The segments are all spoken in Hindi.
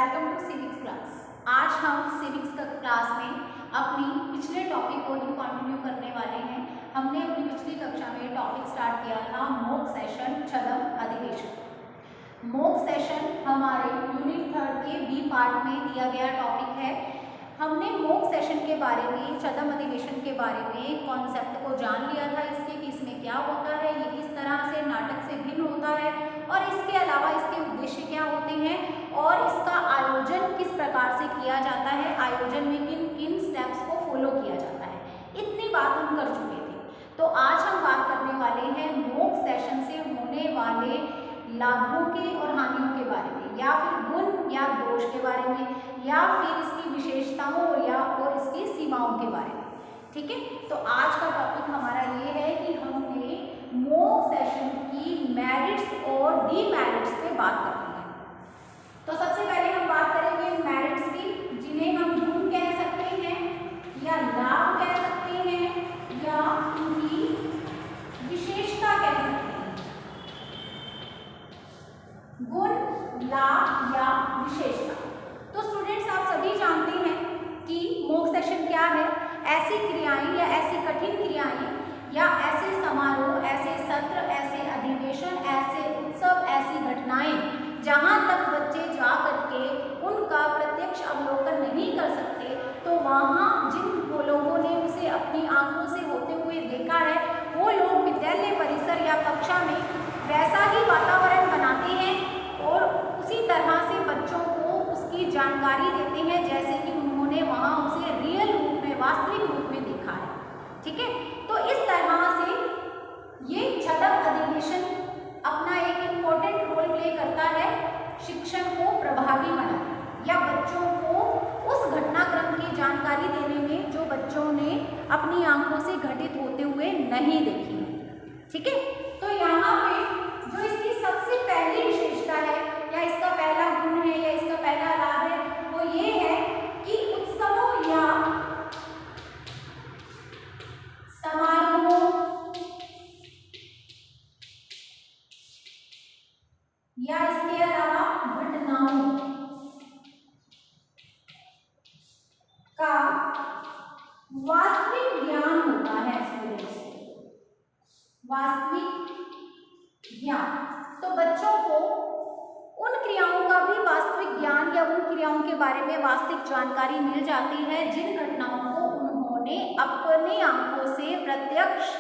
Welcome to civics class. आज हम सिविक्स का क्लास में अपनी पिछले टॉपिक को ही कंटिन्यू करने वाले हैं। हमने अपनी पिछली कक्षा में टॉपिक स्टार्ट किया था मॉक सेशन छदम अधिवेशन। मॉक सेशन हमारे यूनिट 3 के बी पार्ट में दिया गया टॉपिक है। हमने मॉक सेशन के बारे में, छदम अधिवेशन के बारे में कॉन्सेप्ट को जान लिया था इसके कि इसमें क्या होता है, ये किस तरह से नाटक से भिन्न होता है और इसके अलावा इसके उद्देश्य क्या होते हैं और इसका आयोजन किस प्रकार से किया जाता है, आयोजन में किन किन स्टेप्स को फॉलो किया जाता है। इतनी बात हम कर चुके थे। तो आज हम बात करने वाले हैं मॉक सेशन से होने वाले लाभों के और हानियों के बारे में, या फिर गुण या दोष के बारे में, या फिर इसकी विशेषताओं और इसकी सीमाओं के बारे में। ठीक है, तो आज का टॉपिक हमारा ये है कि हमने मॉक सेशन की मेरिट्स और डीमेरिट्स पे बात करनी है। तो सबसे पहले हम बात करेंगे मेरिट्स की, जिन्हें हम गुण कह सकते हैं या लाभ कह सकते हैं या उनकी विशेषता कह सकते हैं। गुण, लाभ या विशेषता। तो स्टूडेंट्स, आप सभी जानते हैं कि मॉक सेशन क्या है। ऐसी क्रियाएं या ऐसी कठिन क्रियाएं या ऐसे समारोह, ऐसे सत्र, ऐसे अधिवेशन, ऐसे उत्सव, ऐसी घटनाएं जहां तक बच्चे जा करके उनका प्रत्यक्ष अवलोकन नहीं कर सकते, तो वहां जिन लोगों ने उसे अपनी आंखों से होते हुए देखा है, वो लोग विद्यालय परिसर या कक्षा में वैसा ही वातावरण बनाते हैं और उसी तरह से बच्चों को उसकी जानकारी देते हैं जैसे कि उन्होंने वहां उसे रियल रूप में, वास्तविक रूप में देखा है। ठीक है, तो इस तरह से ये छदम अधिवेशन अपना एक इम्पोर्टेंट रोल प्ले करता है शिक्षण को प्रभावी बनाने या बच्चों को उस घटनाक्रम की जानकारी देने में जो बच्चों ने अपनी आंखों से घटित होते हुए नहीं देखी है। ठीक है, तो यहाँ पे जो इसकी सबसे पहली विशेषता है या इसका पहला गुण है या इसका पहला लाभ है, वो ये है कि उत्सवों या समारोहों या इसके अलावा घटनाओं का वास्तविक ज्ञान होता है स्टूडेंट्स को। वास्तविक ज्ञान, तो बच्चों को उन क्रियाओं का भी वास्तविक ज्ञान या उन क्रियाओं के बारे में वास्तविक जानकारी मिल जाती है जिन घटनाओं को उन्होंने अपनी आंखों से प्रत्यक्ष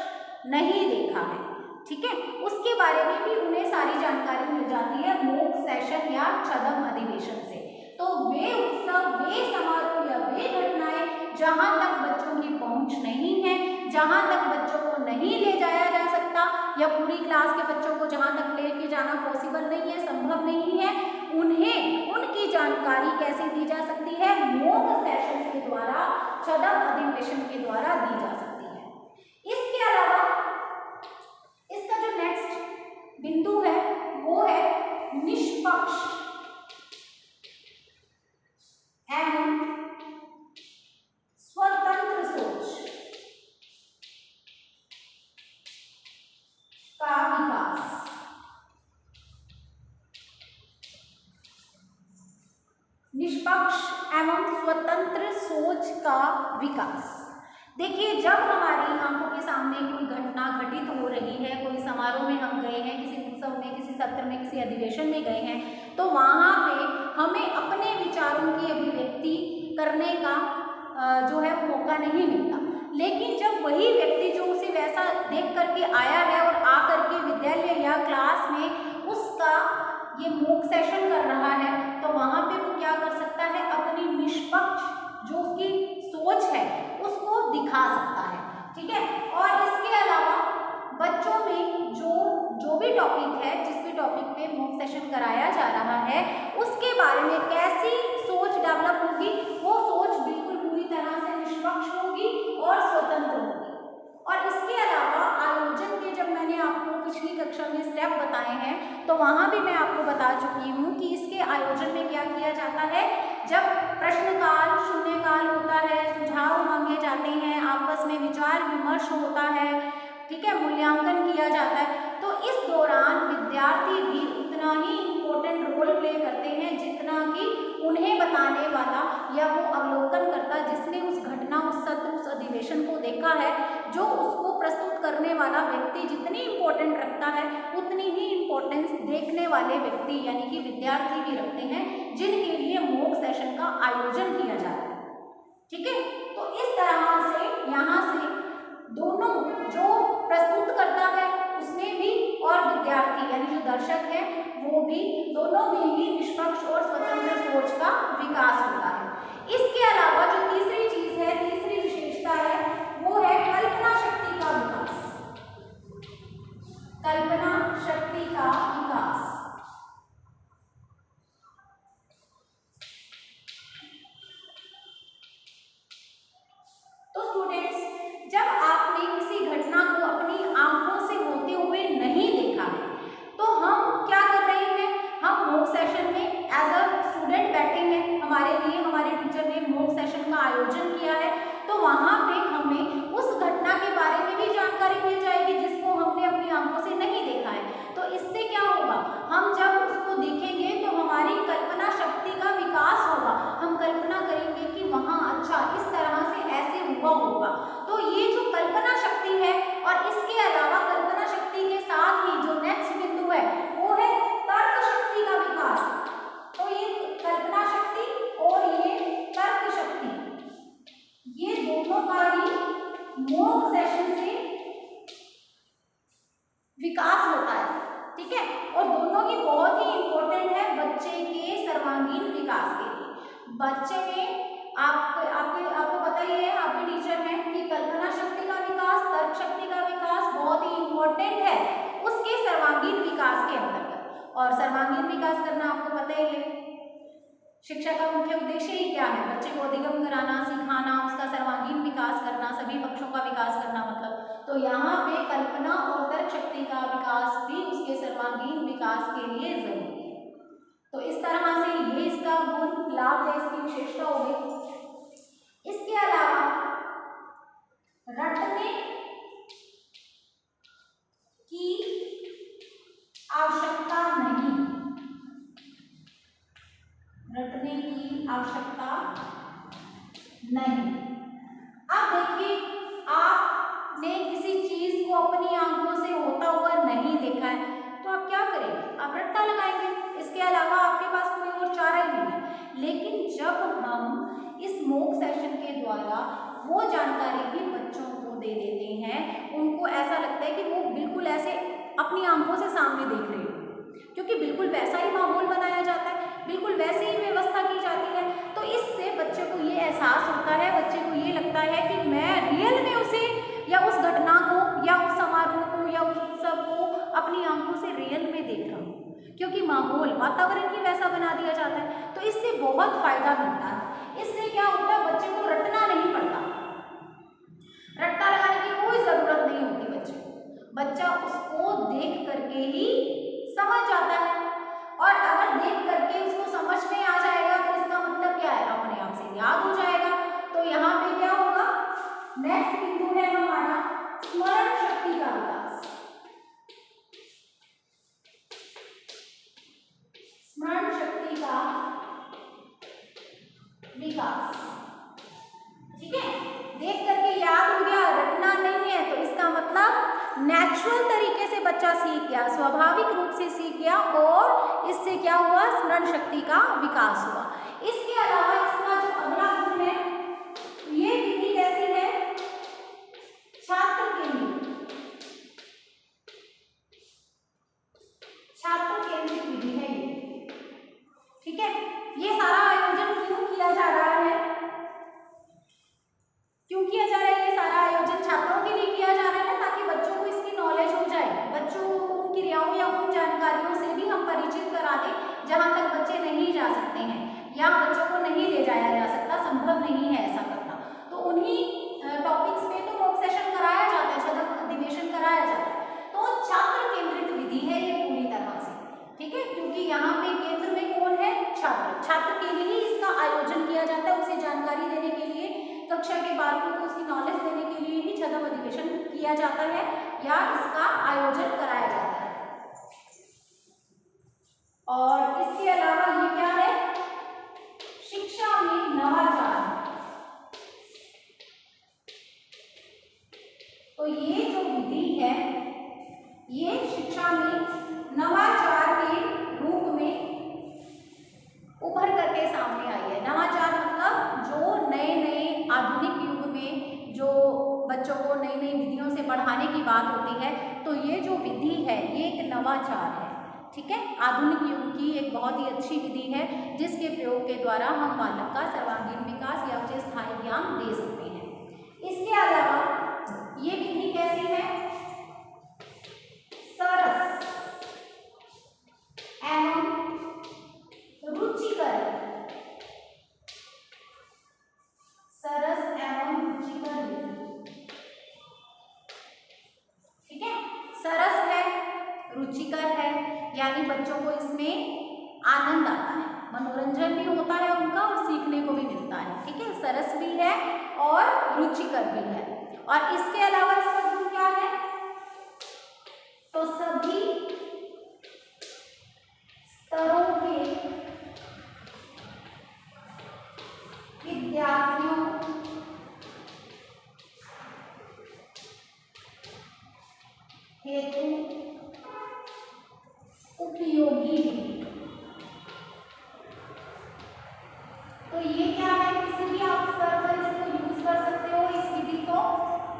नहीं देखा है। ठीक है, उसके बारे में भी उन्हें सारी जानकारी मिल जाती है मॉक सेशन या छदम अधिवेशन से। तो वे उत्सव, वे समारोह या वे घटनाएं जहां तक बच्चों की पहुंच नहीं है, जहां तक बच्चों को नहीं ले जाया जा सकता या पूरी क्लास के बच्चों को जहां तक लेके जाना पॉसिबल नहीं है, संभव नहीं है, उन्हें उनकी जानकारी कैसे दी जा सकती है? मॉक सेशन के द्वारा, छदम अधिवेशन के द्वारा दी जा सकती है। इसके अलावा इसका जो नेक्स्ट बिंदु है वो है निष्पक्ष एवं स्वतंत्र सोच का विकास। निष्पक्ष एवं स्वतंत्र सोच का विकास। देखिए, जब हमारी आंखों के सामने कोई घटना घटित हो रही है, कोई समारोह में हम गए हैं, किसी उत्सव में, किसी सत्र में, किसी अधिवेशन में गए हैं, तो वहाँ पे हमें अपने विचारों की अभिव्यक्ति करने का जो है वो मौका नहीं मिलता। लेकिन जब वही व्यक्ति जो उसे वैसा देख करके आया है और आ करके विद्यालय या क्लास में उसका ये मॉक सेशन कर रहा है, तो वहाँ पे वो क्या कर सकता है? अपनी निष्पक्ष जो उसकी सोच है उसको दिखा सकता है। ठीक है, और इसके अलावा बच्चों में जो भी टॉपिक है, जिस भी टॉपिक पे मॉक सेशन कराया जा रहा है, उसके बारे में कैसी सोच डेवलप होगी? वो सोच बिल्कुल पूरी तरह से निष्पक्ष होगी और स्वतंत्र होगी। और इसके अलावा आयोजन के, जब मैंने आपको पिछली कक्षा में स्टेप बताए हैं, तो वहाँ भी मैं आपको बता चुकी हूँ कि इसके आयोजन में क्या किया जाता है। जब प्रश्नकाल, शून्यकाल होता है, सुझाव मांगे जाते हैं, आपस में विचार विमर्श होता है, ठीक है, मूल्यांकन किया जाता है, तो इस दौरान विद्यार्थी भी उतना ही इम्पोर्टेंट रोल प्ले करते हैं जितना कि उन्हें बताने वाला या वो अवलोकनकर्ता जिसने उस घटना, उस सत्र, उस अधिवेशन को देखा है, जो उसको प्रस्तुत करने वाला व्यक्ति जितनी इम्पोर्टेंट रखता है उतनी ही इम्पोर्टेंस देखने वाले व्यक्ति यानी कि विद्यार्थी भी रखते हैं, जिनके लिए मॉक सेशन का आयोजन किया जाता है। ठीक है, तो इस तरह से यहाँ से दोनों, जो प्रस्तुत करता है उसने भी और विद्यार्थी यानी जो दर्शक है वो भी, दोनों में ही निष्पक्ष और स्वतंत्र सोच का विकास होता है। इसके अलावा जो तीसरी चीज है, तीसरी विशेषता है, वो है कल्पना शक्ति का विकास। कल्पना शक्ति का विकास। तो स्टूडेंट्स, जब आपने किसी घटना को अपनी आंखों से होते हुए नहीं देखा है तो हम क्या कर रहे हैं, हम मॉक सेशन में एज अ स्टूडेंट बैठे हैं, हमारे लिए हमारे टीचर ने मॉक सेशन का आयोजन किया है, तो वहाँ पे हमें उस घटना के बारे में भी जानकारी मिल जाएगी जिसको हमने अपनी आंखों से नहीं देखा है। तो इससे क्या होगा, हम जब उसको देखेंगे तो हमारी कल्पना शक्ति का विकास होगा, हम कल्पना करेंगे कि वहाँ अच्छा इस तरह से ऐसे हुआ होगा। तो ये जो कल्पना शक्ति है, और इसके अलावा कल्पना शक्ति के साथ ही जो नेक्स्ट बिंदु है वो है तर्क शक्ति का विकास। तो ये कल्पना शक्ति और ये तर्क शक्ति, ये दोनों का ही मॉक सेशन से विकास होता है। ठीक है, और दोनों ही बहुत ही इंपॉर्टेंट है बच्चे के सर्वांगीण विकास के लिए। बच्चे में आपको पता ही है, आपके टीचर हैं कि कल्पना शक्ति का विकास, तर्क शक्ति का विकास बहुत ही इंपॉर्टेंट है उसके सर्वांगीण विकास के अंतर्गत। और सर्वांगीण विकास करना आपको पता ही है, शिक्षा का मुख्य उद्देश्य ही क्या है, बच्चे को अधिगम कराना, सिखाना, उसका सर्वांगीण विकास करना, सभी पक्षों का विकास करना। मतलब तो यहाँ पे कल्पना और तर्क शक्ति का विकास भी उसके सर्वांगीण विकास के लिए जरूरी है। तो इस तरह से ये इसका गुण लाभ है, इसकी विशेषता हो गई। इसके अलावा रटने की आवश्यकता नहीं, रटने की आवश्यकता नहीं। अब देखिए, आपने किसी चीज को अपनी आंखों से होता हुआ नहीं देखा है तो आप क्या करेंगे, आप रट्टा लगाएंगे, इसके अलावा आपके पास कोई और चारा ही नहीं है। लेकिन जब हम इस मॉक सेशन के द्वारा वो जानकारी भी बच्चों को दे देते हैं, उनको ऐसा लगता है कि वो बिल्कुल ऐसे अपनी आंखों से सामने देख रहे हो, क्योंकि बिल्कुल वैसा ही माहौल बनाया जाता है, बिल्कुल वैसे ही व्यवस्था की जाती है। तो इससे बच्चे को ये एहसास होता है, बच्चे को ये लगता है कि मैं रियल में उसे या उस घटना को या उस समारोह को या उस उत्सव को अपनी आंखों से रियल में देख रहा हूँ, क्योंकि माहौल, वातावरण ही वैसा बना दिया जाता है। तो इससे बहुत फायदा मिलता है। इससे क्या होता है, बच्चे को रटना नहीं पड़ता, रट्टा लगाने की कोई जरूरत नहीं होती बच्चे को, बच्चा उसको देख करके ही समझ जाता है। और अगर देख करके उसको समझ में आ जाएगा तो इसका मतलब क्या है, अपने आप से याद हो जाएगा। तो यहाँ पे क्या होगा, नेक्स्ट बिंदु है हमारा स्मरण शक्ति का विकास। स्मरण शक्ति का विकास, ठीक है, देख करके याद हो गया, रटना नहीं है, तो इसका मतलब नेचुरल तरीके से बच्चा सीख गया, स्वाभाविक रूप से सीख गया, और इससे क्या हुआ, स्मरण शक्ति का विकास हुआ। इसके अलावा इसका जो अगला गुण है, ये विधि कैसी है, छात्र केंद्रित, छात्र केंद्रित विधि है ये। ठीक है, ये सारा आयोजन क्यों किया जा रहा है, क्यों किया जा रहा है, ये सारा आयोजन छात्रों के लिए किया जा रहा है, ताकि बच्चों को इसकी नॉलेज हो जाए, बच्चों को उन क्रियाओं या उन जानकारियों से भी हम परिचित करा दें जहां तक बच्चे नहीं जा सकते हैं या बच्चों को नहीं ले जाया जा सकता, संभव नहीं है ऐसा करना। तो उन्हीं टॉपिक्स में तो मॉक सेशन कराया जाता है, छात्र अधिवेशन कराया जाता है। तो छात्र केंद्रित विधि है ये पूरी तरह से, ठीक है, क्योंकि यहाँ पे केंद्र में कौन है, छात्र, छात्र के लिए ही इसका आयोजन किया जाता है, उसे जानकारी देने के लिए, कक्षा के बालकों को उसकी नॉलेज देने के लिए ही छात्र अधिवेशन किया जाता है या इसका आयोजन कराया जाता है। और इसके अलावा ये क्या है, विधि है, ये एक नवाचार है, ठीक है। आधुनिक युग की एक बहुत ही अच्छी विधि है जिसके प्रयोग के द्वारा हम बालक का सर्वांगीण विकास या उसे स्थायी ज्ञान दे सकते हैं। इसके अलावा ये विधि कैसी है? सरस एवं रुचिकर, सरस एवं रुचिकर विधि, ठीक है। सरस है, रुचिकर है, यानी बच्चों को इसमें आनंद आता है, मनोरंजन भी होता है उनका और सीखने को भी मिलता है, ठीक है। सरस भी है और रुचिकर भी है। और इसके अलावा इसका गुण क्या है? तो सभी स्तरों के विद्यार्थियों हेतु उपयोगी विधि। तो ये क्या है? किसी भी आप स्तर पर इसको यूज कर सकते हो इस विधि को,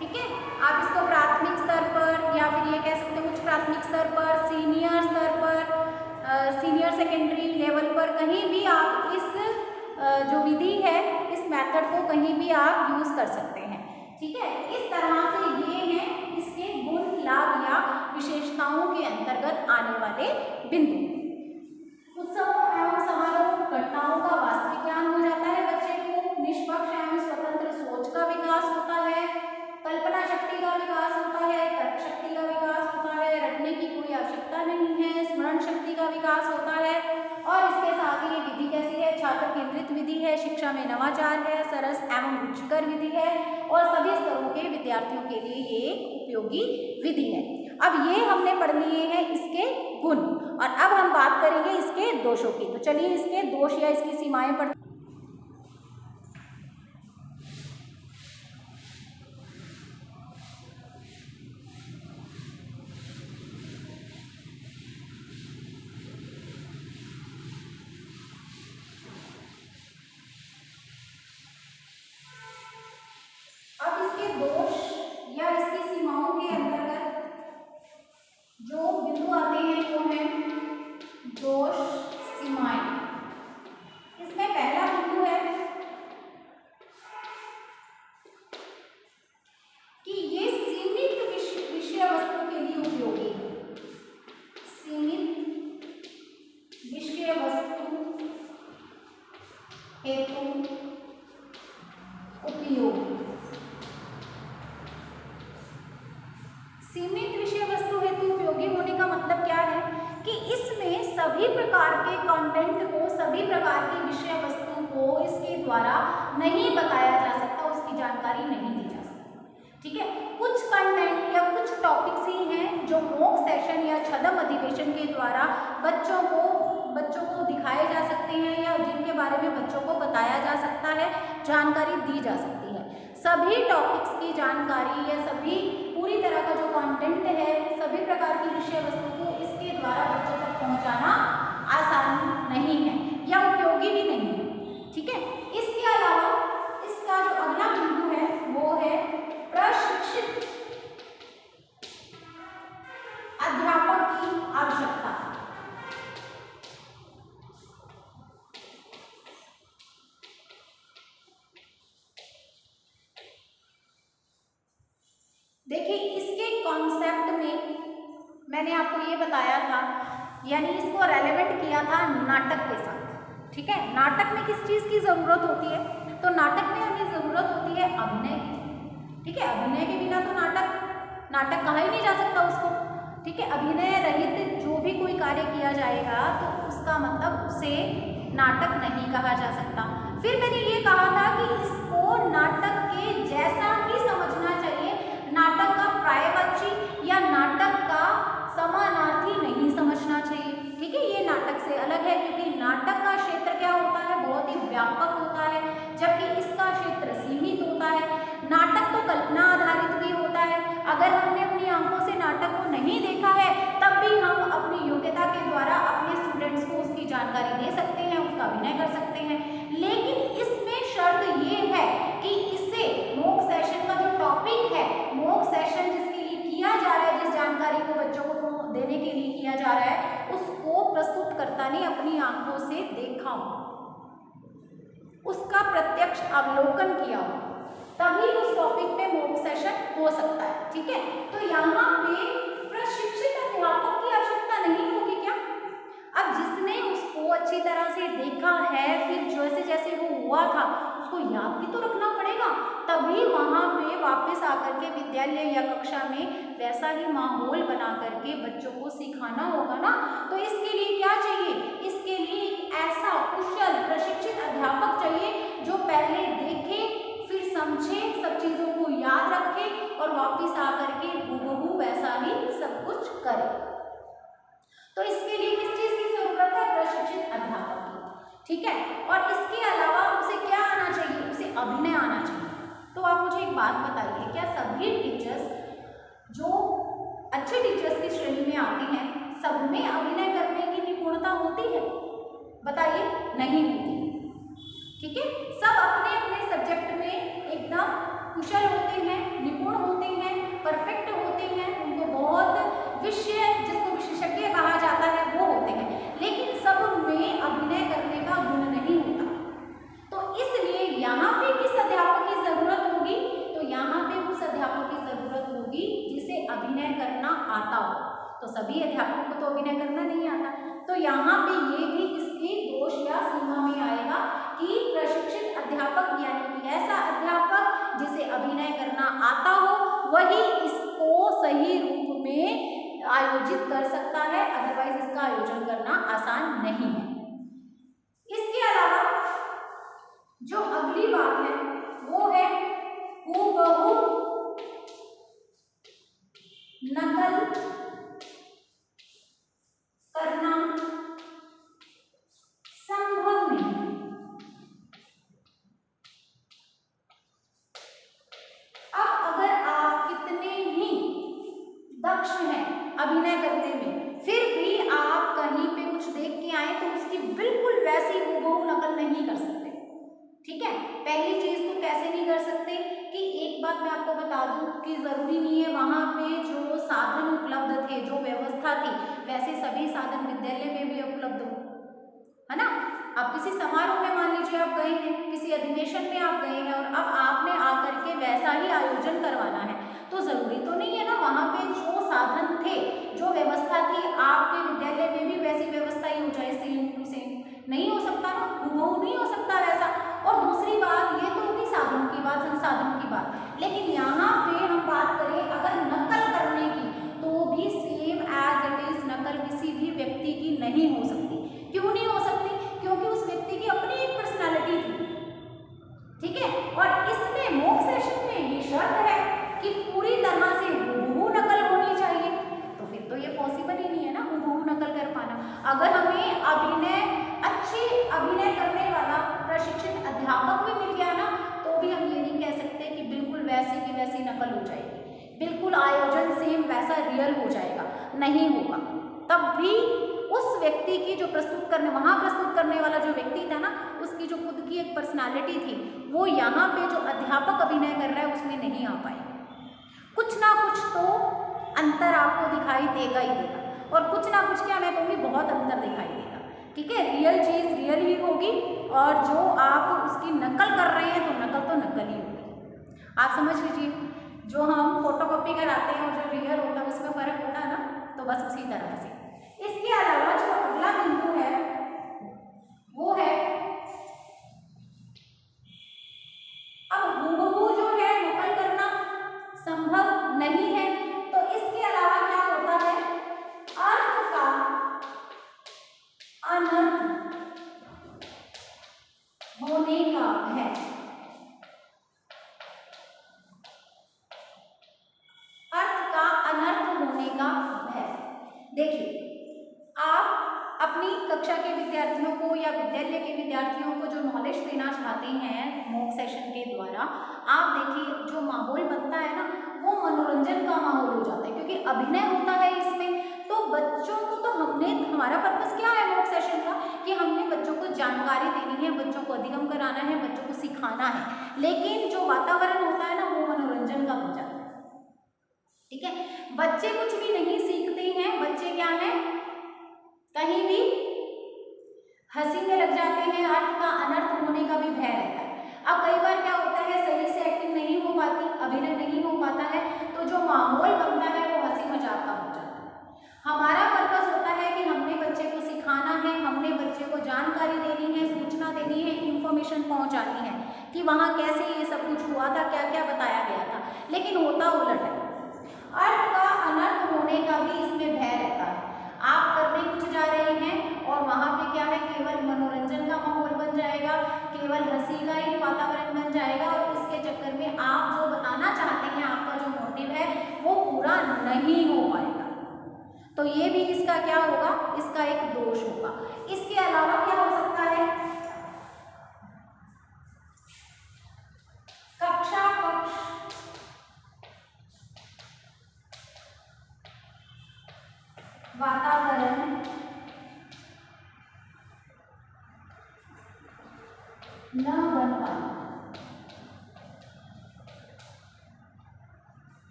ठीक है। आप इसको प्राथमिक स्तर पर या फिर ये कह सकते हो उच्च प्राथमिक स्तर पर, सीनियर स्तर पर, सीनियर सेकेंडरी लेवल पर, कहीं भी आप इस जो विधि है, इस मेथड को कहीं भी आप यूज कर सकते हैं, ठीक है। इस तरह से ये हैं इसके गुण, लाभ या विशेषताओं के अंतर्गत आने वाले बिंदु। उत्सवों एवं समारोह घटनाओं का वास्तविक ज्ञान हो जाता है बच्चे को, निष्पक्ष एवं स्वतंत्र सोच का विकास होता है, कल्पना शक्ति का विकास होता है, तर्क शक्ति का विकास होता है, रटने की कोई आवश्यकता नहीं है, स्मरण शक्ति का विकास होता है। और इसके साथ ही ये विधि कैसी है? छात्र केंद्रित विधि है, शिक्षा में नवाचार है, सरस एवं रुचिकर विधि है और सभी स्तरों के विद्यार्थियों के लिए ये एक उपयोगी विधि है। अब ये हमने पढ़ लिए हैं इसके गुण, और अब हम बात करेंगे इसके दोषों की। तो चलिए इसके दोष या इसकी सीमाएं पढ़। अब इसके दोष या इसकी सीमाओं के अंतर्गत जो बिंदु आते हैं वो है दोष, सीमाएं। इसमें पहला बिंदु है कि ये सीमित विषय वस्तु के लिए उपयोगी है, सीमित विषय वस्तु हेतु उपयोगी। सीमित विषय वस्तु हेतु उपयोगी होने का मतलब क्या है कि इसमें सभी प्रकार के कंटेंट को, सभी प्रकार की विषय वस्तु को इसके द्वारा नहीं बताया जा सकता, उसकी जानकारी नहीं दी जा सकती, ठीक है। कुछ कंटेंट या कुछ टॉपिक्स ही हैं जो मॉक सेशन या छदम अधिवेशन के द्वारा बच्चों को दिखाए जा सकते हैं या जिनके बारे में बच्चों को बताया जा सकता है, जानकारी दी जा सकती है। सभी टॉपिक्स की जानकारी या सभी पूरी तरह का जो कंटेंट है, सभी प्रकार की विषय वस्तु को इसके द्वारा बच्चों तक पहुंचाना आसान नहीं है या उपयोगी भी नहीं है, ठीक है। इसके अलावा इसका जो अगला बिंदु है वो है प्रशिक्षित अध्यापक की आवश्यकता। देखिए इसके कॉन्सेप्ट में मैंने आपको ये बताया था, यानी इसको रेलेवेंट किया था नाटक के साथ, ठीक है। नाटक में किस चीज़ की ज़रूरत होती है? तो नाटक में हमें ज़रूरत होती है अभिनय की, ठीक है। अभिनय के बिना तो नाटक कहा ही नहीं जा सकता उसको, ठीक है। अभिनय रहित जो भी कोई कार्य किया जाएगा तो उसका मतलब उसे नाटक नहीं कहा जा सकता। फिर मैंने ये कहा था कि इसको नाटक के जैसा ही समझना चाहिए, नाटक का पर्यायवाची या नाटक का समानार्थी नहीं समझना चाहिए, ठीक है। ये नाटक से अलग है क्योंकि नाटक का क्षेत्र क्या होता है? बहुत ही व्यापक होता है, जबकि इसका क्षेत्र सीमित होता है। नाटक तो कल्पना आधारित भी होता है। अगर हमने अपनी आंखों से नाटक को नहीं देखा है तब भी हम अपनी योग्यता के द्वारा अपने स्टूडेंट्स को उसकी जानकारी दे सकते हैं, उसका अभिनय कर सकते हैं। लेकिन इसमें शर्त ये है कि इससे मॉक सेशन का जो टॉपिक है, मॉक सेशन जिसके लिए किया जा रहा है, जिस जानकारी को बच्चों को जा रहा है उसको प्रस्तुतकर्ता ने अपनी आंखों से देखा हो, उसका प्रत्यक्ष अवलोकन किया हो, तभी उस टॉपिक पे मॉक सेशन हो सकता है। ठीक है, तो यहाँ पे प्रशिक्षित अध्यापक की आवश्यकता नहीं होगी क्या? अब जिसने उसको अच्छी तरह से देखा है, फिर जैसे जैसे वो हुआ था उसको याद भी तो रखना पड़ेगा, तभी वहाँ पे वापस आकर के विद्यालय या कक्षा में वैसा ही माहौल बना करके बच्चों को सिखाना होगा ना। तो इसके लिए क्या चाहिए? इसके लिए एक ऐसा कुशल प्रशिक्षित अध्यापक चाहिए जो पहले देखे, फिर समझे, सब चीज़ों को याद रखे और वापस आकर के हूबहू वैसा ही सब कुछ करे। तो इसके लिए किस चीज़ की जरूरत है? प्रशिक्षित अध्यापक की। ठीक है, और इसके अलावा उसे क्या आना चाहिए? उसे अभिनय आना चाहिए। तो आप मुझे एक बात बताइए, क्या सभी टीचर्स जो अच्छे टीचर्स की श्रेणी में आते हैं सब में अभिनय करने की निपुणता होती है? बताइए, नहीं होती। ठीक है, सब अपने अपने सब्जेक्ट में एकदम कुशल होते हैं, निपुण होते हैं, परफेक्ट होते हैं, उनको बहुत विषय जिसको विशेषज्ञ कहा जाता है वो होते हैं, लेकिन सब में अभिनय करने का गुण नहीं होता। तो इसलिए यहाँ पे किस अध्यापक की जरूरत होगी? तो यहाँ पे उस अध्यापक की जरूरत होगी जिसे अभिनय करना आता हो। तो सभी अध्यापकों को तो अभिनय करना नहीं आता, तो यहाँ पे ये भी इसकी दोष या सीमा में आएगा कि प्रशिक्षित अध्यापक यानी कि ऐसा अध्यापक जिसे अभिनय करना आता हो वही इसको सही रूप में आयोजित कर सकता है, अदरवाइज इसका आयोजन करना आसान नहीं है। इसके अलावा जो अगली बात है वो है हूबहू नकल करना संभव नहीं। अब अगर आप कितने ही दक्ष हैं अभिनय करने में, फिर भी आप कहीं पे कुछ देख के आए तो उसकी बिल्कुल वैसी हूबहू नकल नहीं कर सकते। ठीक है, पहली चीज तो कैसे नहीं कर सकते कि एक बात मैं आपको बता दूं कि जरूरी नहीं है वहां पे जो साधन उपलब्ध थे, जो व्यवस्था थी, वैसे सभी साधन विद्यालय में भी उपलब्ध हो, है ना। आप किसी समारोह में मान लीजिए आप गए हैं, किसी अधिवेशन में आप गए हैं और अब आपने आकर के वैसा ही आयोजन करवाना है, तो जरूरी तो नहीं है ना वहां पे जो साधन थे, जो व्यवस्था थी, आपके विद्यालय में भी वैसी व्यवस्था ही हो जाए, सेम टू सेम नहीं हो सकता ना, हूबहू नहीं हो सकता वैसा। और दूसरी बात ये तो होगी साधनों की बात, संसाधनों की बात, लेकिन यहाँ पे हम बात करें अगर नकल करने की, तो भी सेम एज इट इज नकल किसी भी व्यक्ति की नहीं हो सकती। क्यों नहीं हो सकती? क्योंकि उस व्यक्ति की अपनी एक पर्सनालिटी थी। ठीक है, और इसमें मॉक सेशन में ये शर्त है कि पूरी तरह से हूबहू नकल होनी चाहिए, तो फिर तो ये पॉसिबल ही नहीं है ना हूबहू नकल कर पाना। अगर हमें अच्छे अभिनय करने वाला प्रशिक्षित अध्यापक भी मिल गया ना, तो भी हम ये नहीं कह सकते कि बिल्कुल वैसी की वैसी नकल हो जाएगी, बिल्कुल आयोजन सेम वैसा रियल हो जाएगा, नहीं होगा। तब भी उस व्यक्ति की जो प्रस्तुत करने वाला जो व्यक्ति था ना, उसकी जो खुद की एक पर्सनालिटी थी, वो यहाँ पे जो अध्यापक अभिनय कर रहा है उसमें नहीं आ पाएगी। कुछ ना कुछ तो अंतर आपको दिखाई देगा ही देगा, और कुछ ना कुछ क्या मैं कहूँगी बहुत अंतर दिखाई देगा। ठीक है, रियल चीज़ रियल ही होगी, और जो आप उसकी नकल कर रहे हैं तो नकल ही होगी। आप समझ लीजिए, जो हम फोटोकॉपी कराते हैं और जो रियल होता है उसमें फ़र्क होता है ना, तो बस उसी तरह से। इसके अलावा जो अगला बिंदु है वो है, अब हूबहू जो है नकल करना संभव नहीं है, तो इसके अलावा क्या होता है, अर्थ का अनर्थ होने का भय। अर्थ का अनर्थ होने का भय। देखिए, आप अपनी कक्षा के विद्यार्थियों को या विद्यालय के विद्यार्थियों को जो नॉलेज देना चाहते हैं मॉक सेशन के द्वारा, आप देखिए जो माहौल बनता है ना, वो मनोरंजन का माहौल हो जाता है, क्योंकि अभिनय होता है इसमें। तो बच्चों को तो हमारा पर्पस क्या है मॉक सेशन का, कि हमने बच्चों को जानकारी देनी है, बच्चों को अधिगम कराना है, बच्चों को सिखाना है, लेकिन जो वातावरण होता है ना वो मनोरंजन का बन जाता है। ठीक है, बच्चे कुछ भी नहीं सीखते हैं, बच्चे क्या है कहीं भी हंसी में लग जाते हैं, अर्थ का अनर्थ होने का भी भय रहता है। अब कई बार क्या होता है, सही से एक्टिंग नहीं हो पाती, अभिनय नहीं हो पाता है, तो जो माहौल बनता है वो हंसी मजाक का हो जाता है। हमारा पर्पस होता है कि हमने बच्चे को सिखाना है, हमने बच्चे को जानकारी देनी है, सूचना देनी है, इंफॉर्मेशन पहुंचानी है कि वहाँ कैसे ये सब कुछ हुआ था, क्या क्या बताया गया था। लेकिन होता उलट है, अर्थ का अनर्थ होने का भी इसमें भय रहता है। आप करने कुछ जा रहे हैं और वहाँ पे क्या है, केवल मनोरंजन का माहौल बन जाएगा, केवल हंसी का ही वातावरण बन जाएगा और इसके चक्कर में आप जो बताना चाहते हैं, आपका जो मोटिव है वो पूरा नहीं हो पाएगा। तो ये भी इसका क्या होगा, इसका एक दोष होगा। इसके अलावा क्या हो सकता है, कक्षा कक्ष वातावरण न बन पाना।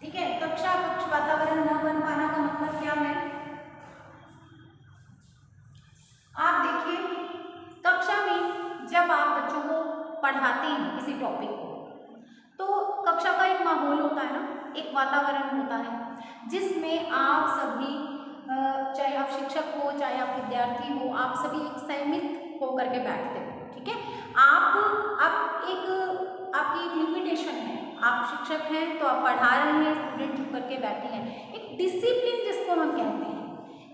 ठीक है, कक्षा कक्ष वातावरण न बन पाना का मतलब क्या है, आप देखिए कक्षा में जब आप बच्चों को पढ़ाते हैं किसी टॉपिक को, तो कक्षा का एक माहौल होता है ना, एक वातावरण होता है जिसमें आप सभी, चाहे आप शिक्षक हो चाहे आप विद्यार्थी हो, आप सभी एक संयमित होकर के बैठते हो। ठीक है, आप एक, आपकी एक लिमिटेशन है, आप शिक्षक हैं तो आप पढ़ा रहे हैं, स्टूडेंट चुप करके बैठे हैं। एक डिसिप्लिन जिसको हम कहते हैं,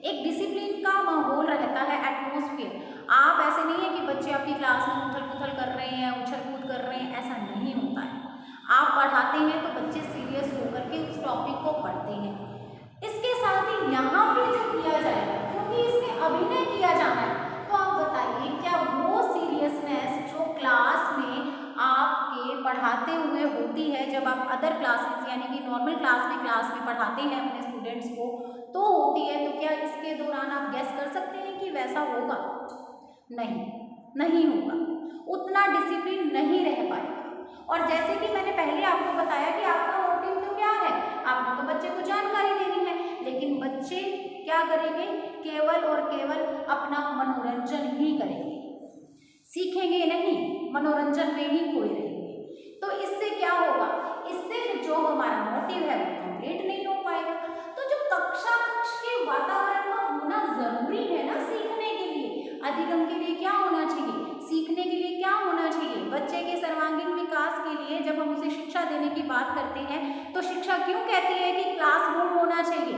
एक डिसिप्लिन का माहौल रहता है, एटमॉस्फेयर। आप ऐसे नहीं है कि बच्चे आपकी क्लास में उछल पुथल कर रहे हैं, उछल कूद कर रहे हैं, ऐसा नहीं होता है। आप पढ़ाते हैं तो बच्चे सीरियस होकर के उस टॉपिक को पढ़ते हैं। इसके साथ ही यहाँ पे जो किया जाएगा, क्योंकि इसमें अभिनय किया जाना है, तो आप बताइए क्या वो सीरियसनेस जो क्लास में आपके पढ़ाते हुए होती है, जब आप अदर क्लासेस यानी कि नॉर्मल क्लास में पढ़ाते हैं अपने स्टूडेंट्स को, तो होती है, तो क्या इसके दौरान आप गेस कर सकते हैं कि वैसा होगा? नहीं होगा, उतना डिसिप्लिन नहीं रह पाएगा। और जैसे कि मैंने पहले आपको बताया कि आपका मोटिव तो क्या है, आपको तो बच्चे को जानकारी देनी है, लेकिन बच्चे क्या करेंगे, केवल और केवल अपना मनोरंजन ही करेंगे, सीखेंगे नहीं, मनोरंजन में ही खोए रहेंगे। तो इससे क्या होगा, इससे जो हमारा मोटिव है वो कंप्लीट नहीं हो पाएगा। तो जो कक्षा कक्ष के वातावरण का होना जरूरी है ना सीखने के लिए, अधिगम के लिए क्या होना चाहिए, सीखने के लिए क्या होना चाहिए, बच्चे के सर्वांगीण विकास के लिए जब हम उसे शिक्षा देने की बात करते हैं, तो शिक्षा क्यों कहती है कि क्लासरूम होना चाहिए,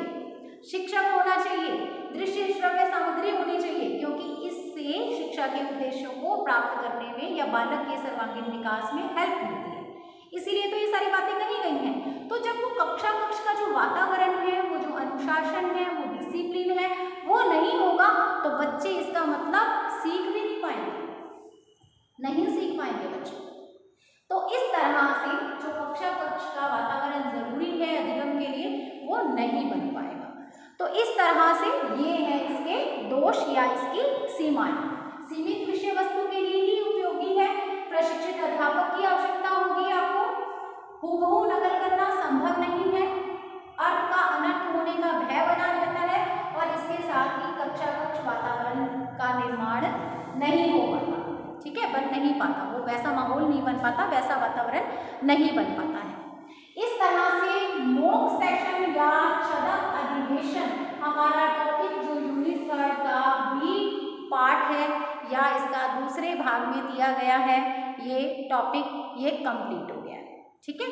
शिक्षक होना चाहिए, दृश्य श्रव्य सामग्री होनी चाहिए, क्योंकि इससे शिक्षा के उद्देश्यों को प्राप्त करने में या बालक के सर्वांगीण विकास में हेल्प मिलती है। इसीलिए तो ये सारी बातें कही गई हैं। तो जब वो कक्षा कक्ष का जो वातावरण है, वो जो अनुशासन है, वो डिसिप्लिन है, वो नहीं होगा, तो बच्चे इसका मतलब सीख भी नहीं पाएंगे, नहीं सीख पाएंगे बच्चे। तो इस तरह से जो कक्षा कक्ष का वातावरण जरूरी है अधिगम के लिए, वो नहीं बन पाएगा। तो इस तरह से ये है इसके दोष या इसकी सीमाएं। सीमित विषय वस्तु के लिए ही उपयोगी है, प्रशिक्षित अध्यापक की आवश्यकता होगी आपको, हूबहू नकल करना संभव नहीं है, अर्थ का अनर्थ होने का भय बना रहता है, और इसके साथ ही कक्षा कक्ष वातावरण का निर्माण नहीं हो पाता। ठीक है, बन नहीं पाता, वो वैसा माहौल नहीं बन पाता, वैसा वातावरण नहीं बन पाता है। इस तरह से मॉक सेशन या शब्द अधिवेशन हमारा टॉपिक जो यूनिट 3 का भी पार्ट है या इसका दूसरे भाग में दिया गया है, ये टॉपिक ये कंप्लीट हो गया है। ठीक है,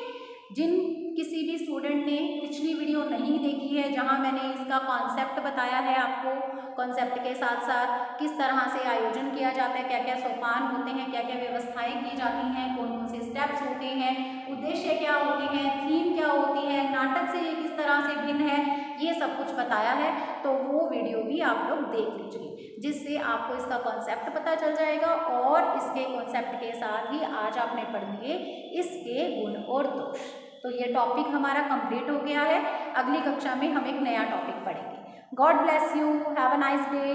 जिन किसी भी स्टूडेंट ने पिछली वीडियो नहीं देखी है, जहां मैंने इसका कॉन्सेप्ट बताया है आपको, कॉन्सेप्ट के साथ साथ किस तरह से आयोजन किया जाता है, क्या क्या सोपान होते हैं, क्या क्या व्यवस्थाएं की जाती हैं, कौन कौन से स्टेप्स होते हैं, उद्देश्य क्या होते हैं, थीम क्या होती है, नाटक से ये किस तरह से भिन्न है, ये सब कुछ बताया है। तो वो वीडियो भी आप लोग देख लीजिए, जिससे आपको इसका कॉन्सेप्ट पता चल जाएगा, और इसके कॉन्सेप्ट के साथ ही आज आपने पढ़ लिए इसके गुण और दोष। तो ये टॉपिक हमारा कंप्लीट हो गया है। अगली कक्षा में हम एक नया टॉपिक पढ़ेंगे। God bless you, have a nice day.